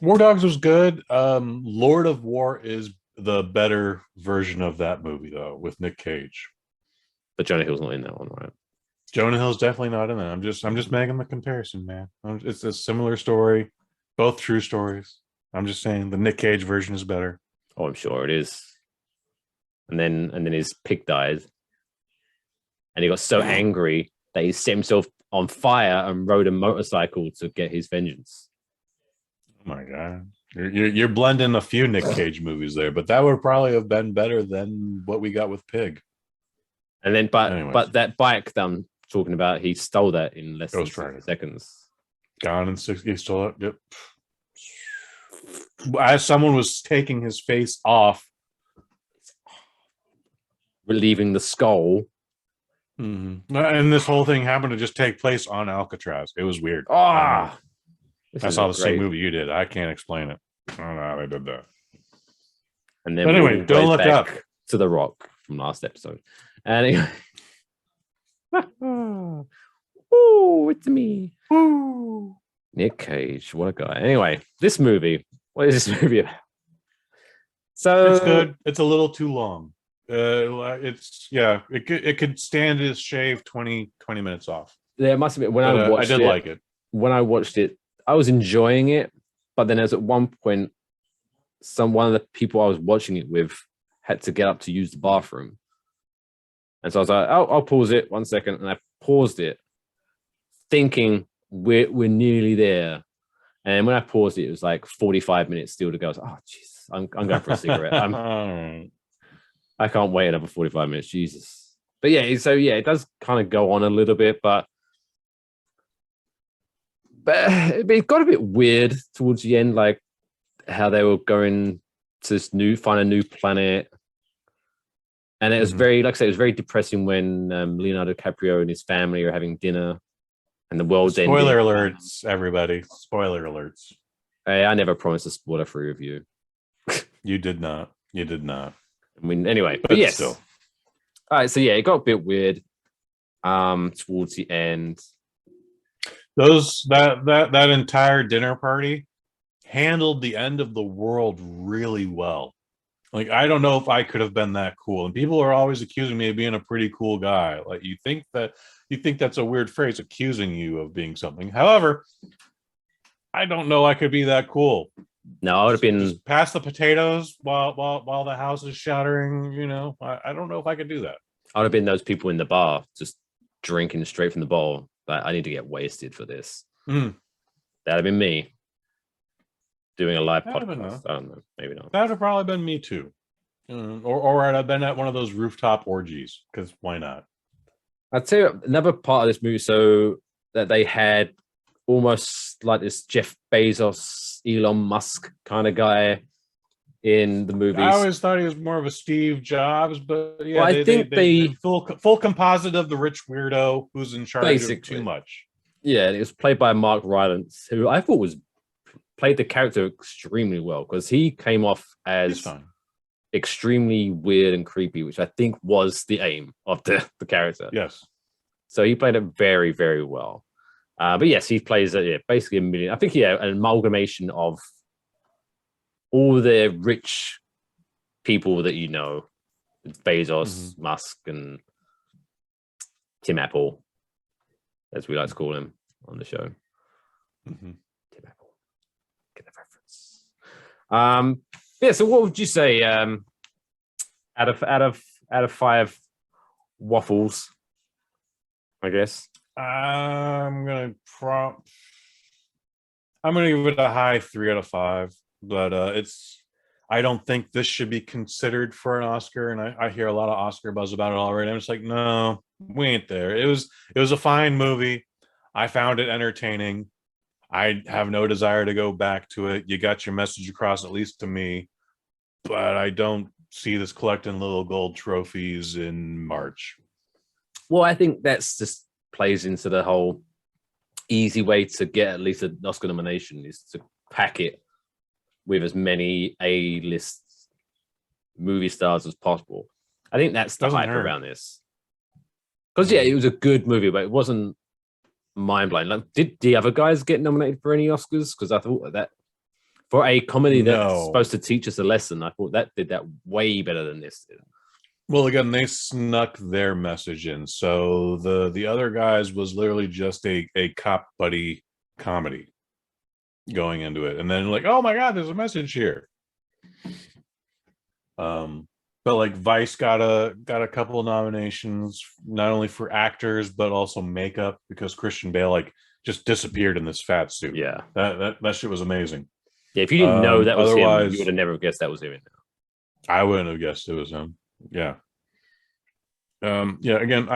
War Dogs was good. Lord of War is the better version of that movie, though, with Nick Cage. But Jonah Hill's not in that one, right? Jonah Hill's definitely not in that. I'm just making the comparison, man. It's a similar story, both true stories. I'm just saying the Nick Cage version is better. Oh, I'm sure it is. And then his pig died, and he got so angry that he set himself on fire and rode a motorcycle to get his vengeance. Oh my god, you're blending a few Nick Cage movies there, but that would probably have been better than what we got with Pig. And then, but that bike that I'm talking about, he stole that in less than 60 seconds. Gone in 60. He stole it. Yep. As someone was taking his face off, relieving the skull. Mm-hmm. And this whole thing happened to just take place on Alcatraz. It was weird. I saw the same movie you did. I can't explain it. I don't know how they did that. And then, but anyway, don't look up to The Rock from last episode. Anyway, oh, it's me. Ooh. Nick Cage, what a guy. Anyway, this movie. What is this movie about? So it's good. It's a little too long. It could stand to shave 20 minutes off. There must have been when I watched it. I did like it. When I watched it, I was enjoying it, but then as at one point, one of the people I was watching it with had to get up to use the bathroom. And so I was like, oh, I'll pause it 1 second. And I paused it thinking we're nearly there. And when I paused it, it was like 45 minutes still to go. I was like, oh, Jesus, I'm going for a cigarette. I can't wait another 45 minutes. Jesus. But yeah, so yeah, it does kind of go on a little bit, but it got a bit weird towards the end, like how they were going to find a new planet. And it was very, like I said, it was very depressing when Leonardo DiCaprio and his family are having dinner and the world's ending. Spoiler alerts, everybody. Spoiler alerts. Hey, I never promised a spoiler-free review. You did not. You did not. I mean, anyway, but yes. Still. All right, so yeah, it got a bit weird towards the end. That entire dinner party handled the end of the world really well. Like, I don't know if I could have been that cool. And people are always accusing me of being a pretty cool guy. Like, you think that's a weird phrase, accusing you of being something. However, I don't know I could be that cool. No, I would have been just pass the potatoes while the house is shattering. You know, I don't know if I could do that. I would have been those people in the bar just drinking straight from the bowl. But I need to get wasted for this. That'd have been me doing a live podcast. I don't know, maybe not. That would have probably been me too. Or I'd have been at one of those rooftop orgies, because why not? I'd say another part of this movie, so that they had almost like this Jeff Bezos, Elon Musk kind of guy in the movies. I always thought he was more of a Steve Jobs, but yeah, well, I think they full composite of the rich weirdo who's in charge of too much. Yeah, it was played by Mark Rylance, who I thought played the character extremely well, because he came off as extremely weird and creepy, which I think was the aim of the character. Yes. So he played it very, very well. But yes, he plays basically a million. I think an amalgamation of all the rich people that you know, Bezos, Musk, and Tim Apple, as we like to call him on the show. Tim Apple, get the reference. Yeah. So, what would you say out of 5 waffles? I guess I'm gonna give it a high 3 out of 5. But I don't think this should be considered for an Oscar, and I hear a lot of Oscar buzz about it already. I'm just like, no, we ain't there. It was a fine movie. I found it entertaining. I have no desire to go back to it. You got your message across, at least to me, but I don't see this collecting little gold trophies in March. Well, I think that's just plays into the whole easy way to get at least an Oscar nomination is to pack it with as many A-list movie stars as possible. I think that's the hype around this. Because it was a good movie, but it wasn't mind-blowing. Like, did the other guys get nominated for any Oscars? Because I thought that for a comedy that's supposed to teach us a lesson, I thought that did that way better than this did. Well, again, they snuck their message in. So the other guys was literally just a cop buddy comedy going into it, and then like, oh my god, there's a message here. But like Vice got a couple of nominations, not only for actors but also makeup, because Christian Bale like just disappeared in this fat suit. Yeah, that shit was amazing. Yeah, if you didn't know that was him, you would have never guessed that was him. I wouldn't have guessed it was him. Yeah. Again,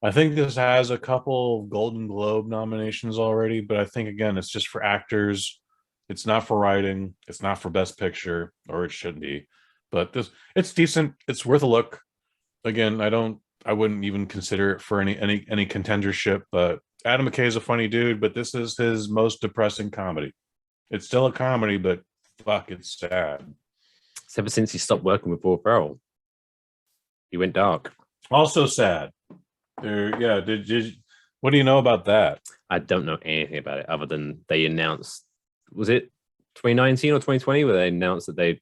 I think this has a couple of Golden Globe nominations already, but I think, again, it's just for actors. It's not for writing. It's not for Best Picture, or it shouldn't be. But it's decent. It's worth a look. Again, I wouldn't even consider it for any contendership. But Adam McKay is a funny dude, but this is his most depressing comedy. It's still a comedy, but fuck, it's sad. It's ever since he stopped working with Will Ferrell, he went dark. Also sad. What do you know about that? I don't know anything about it other than they announced, was it 2019 or 2020 where they announced that they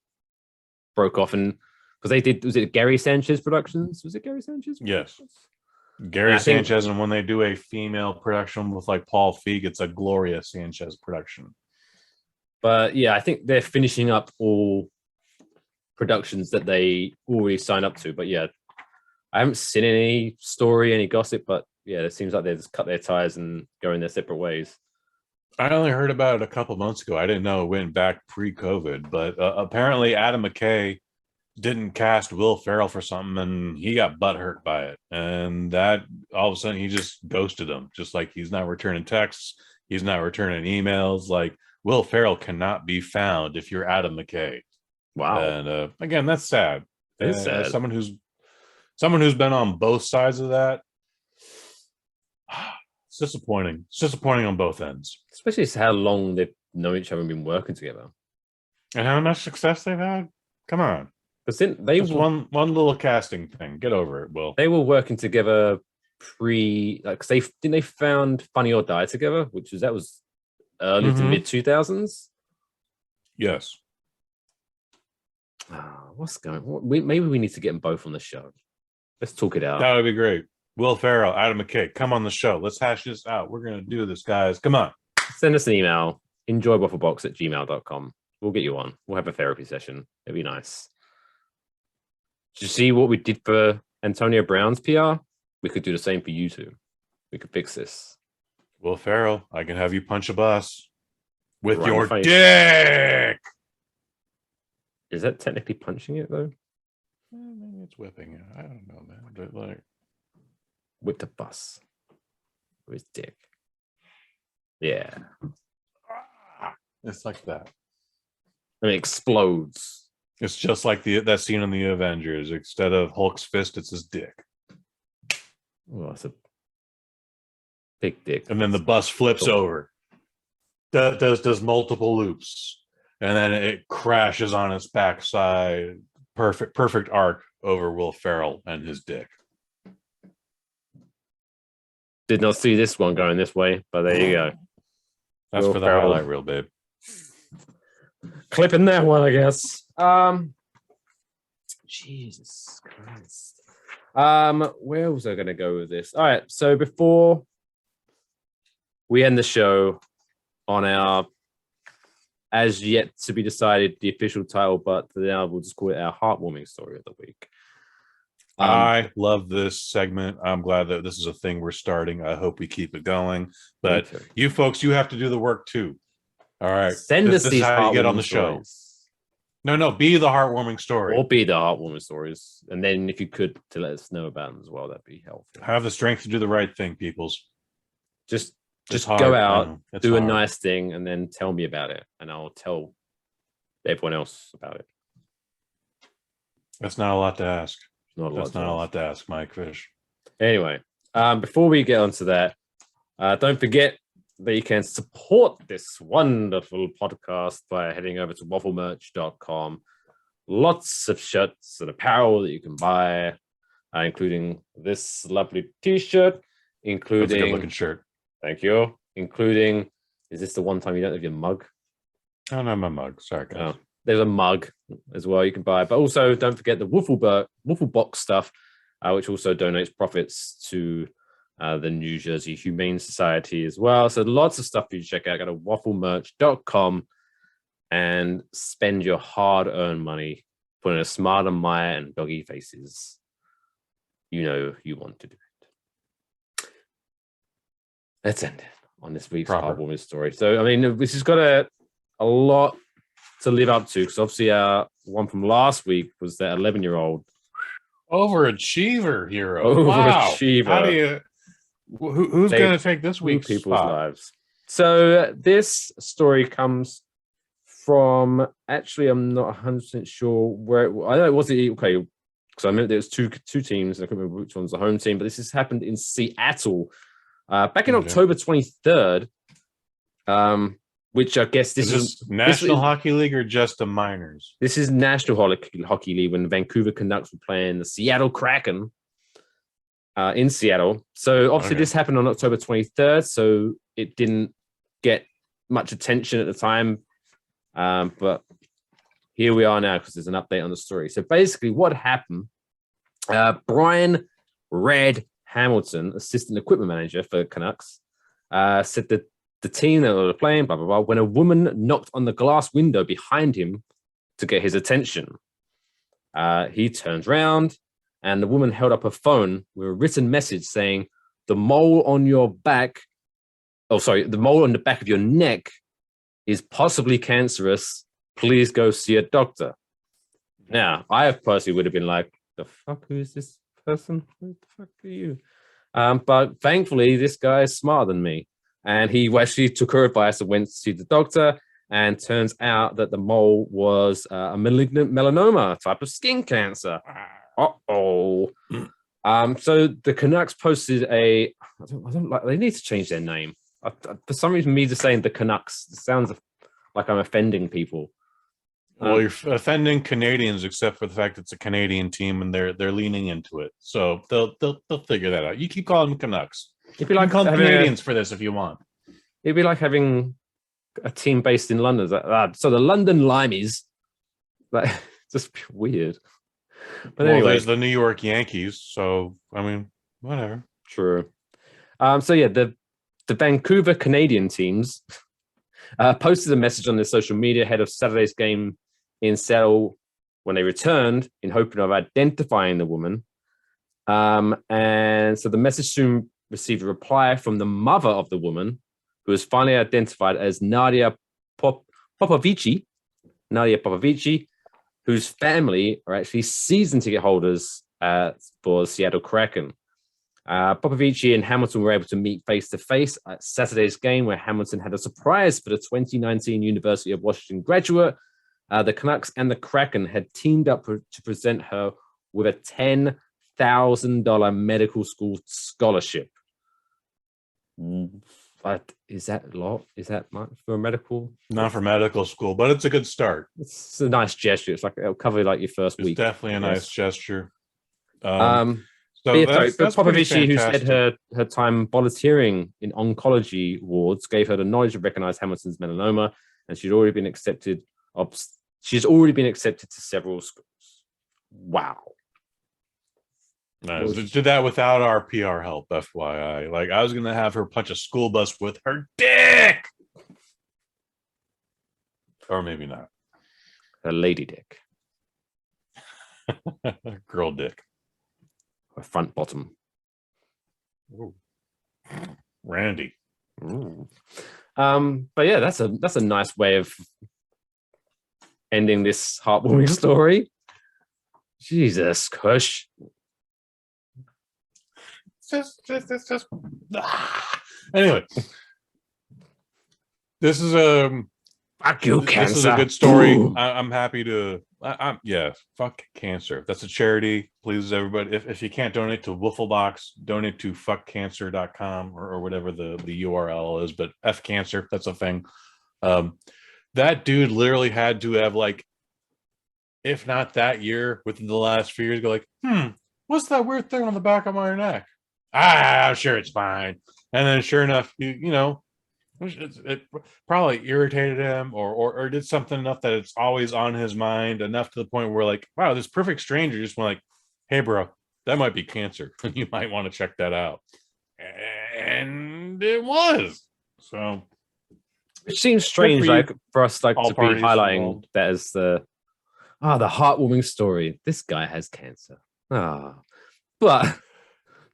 broke off, and because they did, was it Gary Sanchez Productions? Was it Gary Sanchez? Yes. Gary Sanchez, and when they do a female production with like Paul Feig, it's a Gloria Sanchez production. But yeah, I think they're finishing up all productions that they already signed up to. But yeah, I haven't seen any story, any gossip, but yeah, it seems like they just cut their ties and going their separate ways. I only heard about it a couple months ago. I didn't know it went back pre-COVID, but apparently Adam McKay didn't cast Will Ferrell for something, and he got butthurt by it. And that all of a sudden he just ghosted him, just like he's not returning texts, he's not returning emails. Like Will Ferrell cannot be found if you're Adam McKay. Wow. And again, that's sad. It's sad. Someone who's been on both sides of that. It's disappointing. It's disappointing on both ends. Especially how long they've known each other and been working together. And how much success they've had. Come on. But they Just one little casting thing. Get over it, Will. They were working together they found Funny or Die together, that was early to mid 2000s. Yes. What's going on? Maybe we need to get them both on the show. Let's talk it out. That would be great. Will Ferrell, Adam McKay, come on the show. Let's hash this out. We're going to do this, guys. Come on. Send us an email. enjoywafflebox@gmail.com. We'll get you on. We'll have a therapy session. It'd be nice. Did you see what we did for Antonio Brown's PR? We could do the same for you two. We could fix this. Will Ferrell, I can have you punch a bus with Right your in the face. dick. Is that technically punching it, though? Maybe it's whipping it. I don't know, man. But like, With the bus. With his dick. Yeah. it's like that. And it explodes. It's just like that scene in the Avengers. Instead of Hulk's fist, it's his dick. Oh, that's a big dick. And then the bus flips over. Does multiple loops. And then it crashes on its backside. Perfect arc over Will Ferrell and his dick. Did not see this one going this way, but there you go. That's Will for the Ferrell. highlight reel, babe. Clipping that one, I guess. Jesus Christ. Where was I going to go with this? All right, so before we end the show on our as yet to be decided the official title, but for now we'll just call it our heartwarming story of the week. I love this segment. I'm glad that this is a thing we're starting. I hope we keep it going. But you folks, you have to do the work too. All right. Send us this these is how you get on heartwarming the show. stories. No, be the heartwarming story. Or be the heartwarming stories. And then if you could to let us know about them as well, that'd be helpful. Have the strength to do the right thing, peoples. Just It's go hard. out, It's do hard. a nice thing, and then tell me about it. And I'll tell everyone else about it. That's not a lot to ask. That's Not a lot to ask, Mike Fish. Anyway, before we get onto that, don't forget that you can support this wonderful podcast by heading over to wafflemerch.com. Lots of shirts and apparel that you can buy, including this lovely t-shirt, That's a including... good looking shirt. Thank you. Including... Is this the one time you don't have your mug? Oh, no, my mug. Sorry, guys. Oh, there's a mug as well you can buy. But also, don't forget the Waffle Box stuff, which also donates profits to the New Jersey Humane Society as well. So lots of stuff for you to check out. Go to wafflemerch.com and spend your hard-earned money putting a smile on Maya and doggy faces. You know you want to do it. Let's end it on this week's heartwarming story. So, I mean, this has got a lot to live up to, because obviously our one from last week was that 11-year-old Overachiever hero. Overachiever. Wow. How do you... Who's going to take this week's people's spot? lives. So this story comes from, actually, I'm not 100% sure where I know it was okay, because I meant there was two teams. I couldn't remember which one's the home team, but this has happened in Seattle back in October 23rd. Which I guess this is National Hockey League or just the minors? This is National Hockey League when the Vancouver Canucks were playing the Seattle Kraken in Seattle. So obviously this happened on October 23rd, so it didn't get much attention at the time. But here we are now because there's an update on the story. So basically what happened, Brian Red Hamilton, assistant equipment manager for Canucks, said that the team that were playing, blah, blah, blah, when a woman knocked on the glass window behind him to get his attention. He turns around, and the woman held up a phone with a written message saying, the mole on your back, the mole on the back of your neck is possibly cancerous. Please go see a doctor. Now, I personally would have been like, the fuck, who is this person? Who the fuck are you? But thankfully, this guy is smarter than me. And he actually took her advice and went to see the doctor. And turns out that the mole was a malignant melanoma type of skin cancer. Uh-oh. So the Canucks posted I don't like, they need to change their name. For some reason, me just saying the Canucks sounds like I'm offending people. Well, you're offending Canadians, except for the fact it's a Canadian team and they're leaning into it. So they'll figure that out. You keep calling them Canucks. It'd be like call them Canadians for this if you want. It'd be like having a team based in London. So the London Limeys, like, just weird. But anyway, there's the New York Yankees. So I mean, whatever. True. So yeah, the Vancouver Canadian teams posted a message on their social media ahead of Saturday's game in Seattle when they returned, in hoping of identifying the woman. And so the message soon received a reply from the mother of the woman, who was finally identified as Nadia Popovici, whose family are actually season ticket holders for Seattle Kraken. Popovici and Hamilton were able to meet face-to-face at Saturday's game, where Hamilton had a surprise for the 2019 University of Washington graduate. The Canucks and the Kraken had teamed up to present her with a $10,000 medical school scholarship. But is that a lot? Is that much for a medical? Not for medical school, but it's a good start. It's a nice gesture. It's like it'll cover like your first week. It's definitely a nice gesture. But Popovici, who said her time volunteering in oncology wards gave her the knowledge to recognize Hamilton's melanoma, and she's already been accepted to several schools. Wow. Nice. Did that without our PR help, FYI. Like, I was gonna have her punch a school bus with her dick, or maybe not. Her lady dick. Girl dick. Her front bottom. Ooh. Randy. Ooh. But yeah, that's a nice way of ending this heartwarming story. Jesus, Kush. It's just anyway. This is fuck you, cancer. This is a good story. I'm happy to. Fuck cancer. That's a charity. Please, everybody. If you can't donate to Waffle Box, donate to fuckcancer.com or whatever the URL is. But F cancer, that's a thing. That dude literally had to have, like, if not that year, within the last few years, go like, what's that weird thing on the back of my neck? I'm sure it's fine. And then sure enough, you know, it probably irritated him or did something enough that it's always on his mind, enough to the point where, like, wow, this perfect stranger just went like, hey, bro, that might be cancer. You might want to check that out. And it was. So it seems strange, like, for us, like, to be highlighting involved. That as the heartwarming story. This guy has cancer. But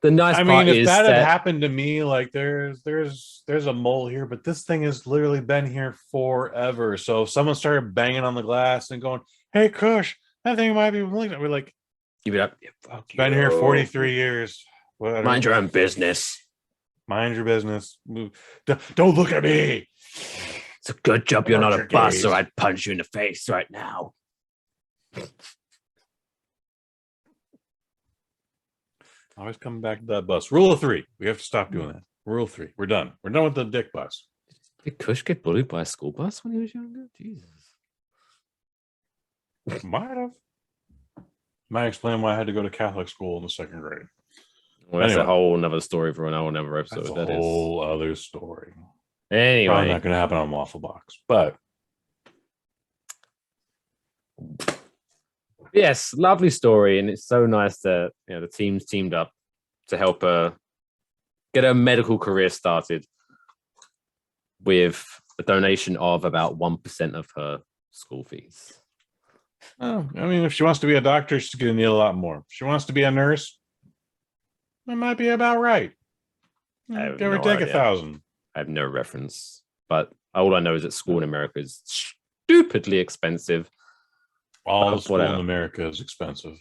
the nice part is, if that had happened to me, like, there's a mole here, but this thing has literally been here forever. So if someone started banging on the glass and going, hey, Kush, that thing might be malignant, we're like, give it up. Been here 43 years. Whatever. Mind your own business. Mind your business. Don't look at me. It's a good job you're not a boss, or I'd punch you in the face right now. Always coming back to that bus. Rule of 3. We have to stop doing that. Rule 3. We're done. We're done with the dick bus. Did Kush get bullied by a school bus when he was younger? Jesus. Might have. Might explain why I had to go to Catholic school in the 2nd grade. Well, that's a whole another story for an whole another episode. That's a whole other story. Anyway. Probably not going to happen on Waffle Box, but. Yes, lovely story, and it's so nice that, you know, the teams teamed up to help her get her medical career started with a donation of about 1% of her school fees. Oh, I mean, if she wants to be a doctor, she's going to need a lot more. If she wants to be a nurse, that might be about right. I have Give or no take idea. 1,000. I have no reference, but all I know is that school in America is stupidly expensive. All the school whatever. in America is expensive.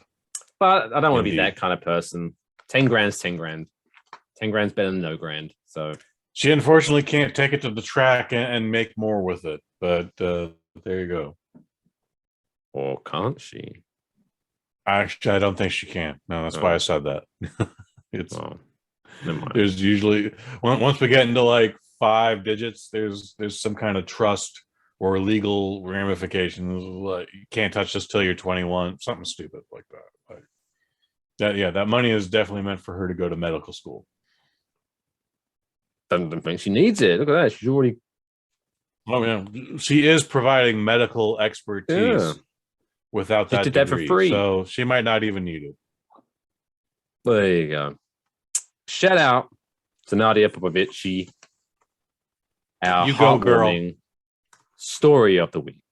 But I don't want to be Indeed. that kind of person. 10 grand's 10 grand. 10 grand's better than no grand. So She unfortunately can't take it to the track and make more with it. But there you go. or can't she? Actually, I don't think she can. No, that's why I said that. It's Oh, never mind. there's usually once we get into like 5 digits, there's some kind of trust or legal ramifications. Like you can't touch this till you're 21, something stupid like that. Like that money is definitely meant for her to go to medical school. Don't think she needs it. Look at that. She's already. Oh yeah, she is providing medical expertise Yeah. without She that did that for degree, free. so she might not even need it. There you go. Shout out to Nadia Popovici, our You go, girl. heartwarming story of the week.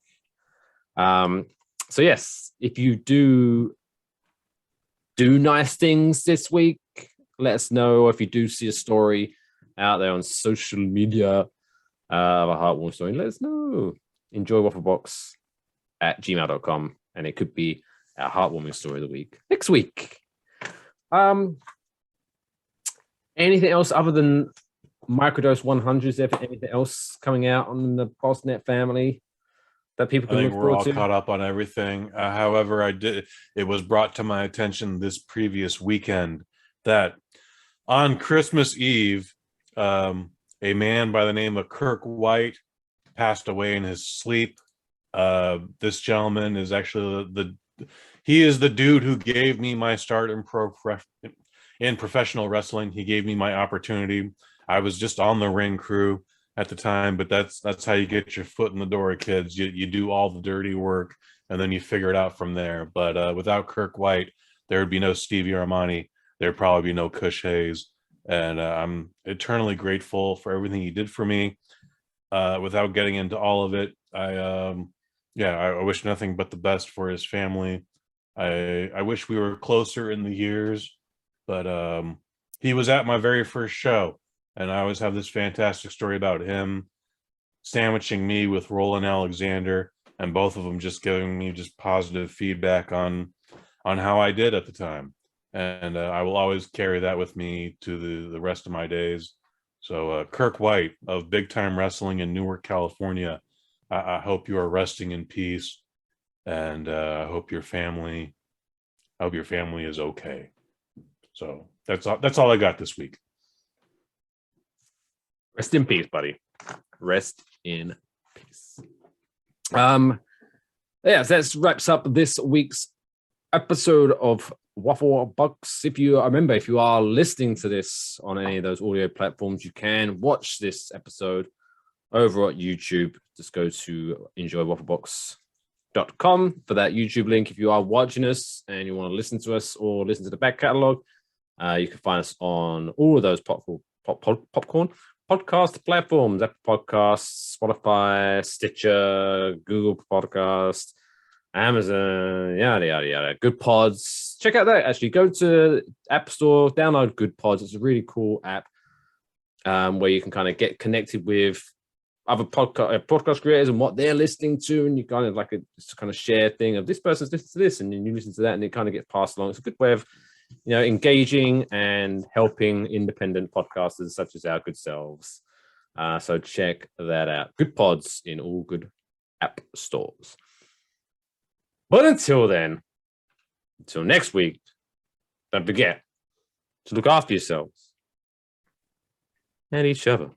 So yes, if you do nice things this week, let us know. If you do see a story out there on social media of a heartwarming story, let us know. Enjoy Wafflebox at gmail.com, and it could be our heartwarming story of the week next week. Anything else other than Microdose 100? Is there anything else coming out on the Postnet family that people I can think look we're all forward to? caught up on everything. However, it was brought to my attention this previous weekend that on Christmas Eve, a man by the name of Kirk White passed away in his sleep. This gentleman is actually he is the dude who gave me my start in professional wrestling. He gave me my opportunity. I was just on the ring crew at the time, but that's how you get your foot in the door, kids. You do all the dirty work and then you figure it out from there. But without Kirk White, there would be no Stevie Armani. There'd probably be no Kush Hayes. And I'm eternally grateful for everything he did for me. Without getting into all of it, I wish nothing but the best for his family. I wish we were closer in the years, but he was at my very first show, and I always have this fantastic story about him sandwiching me with Roland Alexander, and both of them just giving me just positive feedback on how I did at the time. And I will always carry that with me to the rest of my days. So Kirk White of Big Time Wrestling in Newark, California, I hope you are resting in peace, and I hope your family is okay. So that's all I got this week. Rest in peace, buddy. Rest in peace. Yeah, so that wraps up this week's episode of Waffle Box. If you are listening to this on any of those audio platforms, you can watch this episode over at YouTube. Just go to enjoywafflebox.com for that YouTube link. If you are watching us and you want to listen to us or listen to the back catalog, you can find us on all of those popcorn podcast platforms: Apple Podcasts, Spotify, Stitcher, Google Podcast, Amazon, yada yada yada. Good Pods. Check out that. Actually, go to App Store, download Good Pods. It's a really cool app where you can kind of get connected with other podcast creators and what they're listening to, and you kind of like a kind of share thing of this person's listening to this, and then you listen to that, and it kind of gets passed along. It's a good way of engaging and helping independent podcasters such as our good selves. So check that out. Good Pods in all good app stores. But until then, until next week, don't forget to look after yourselves and each other.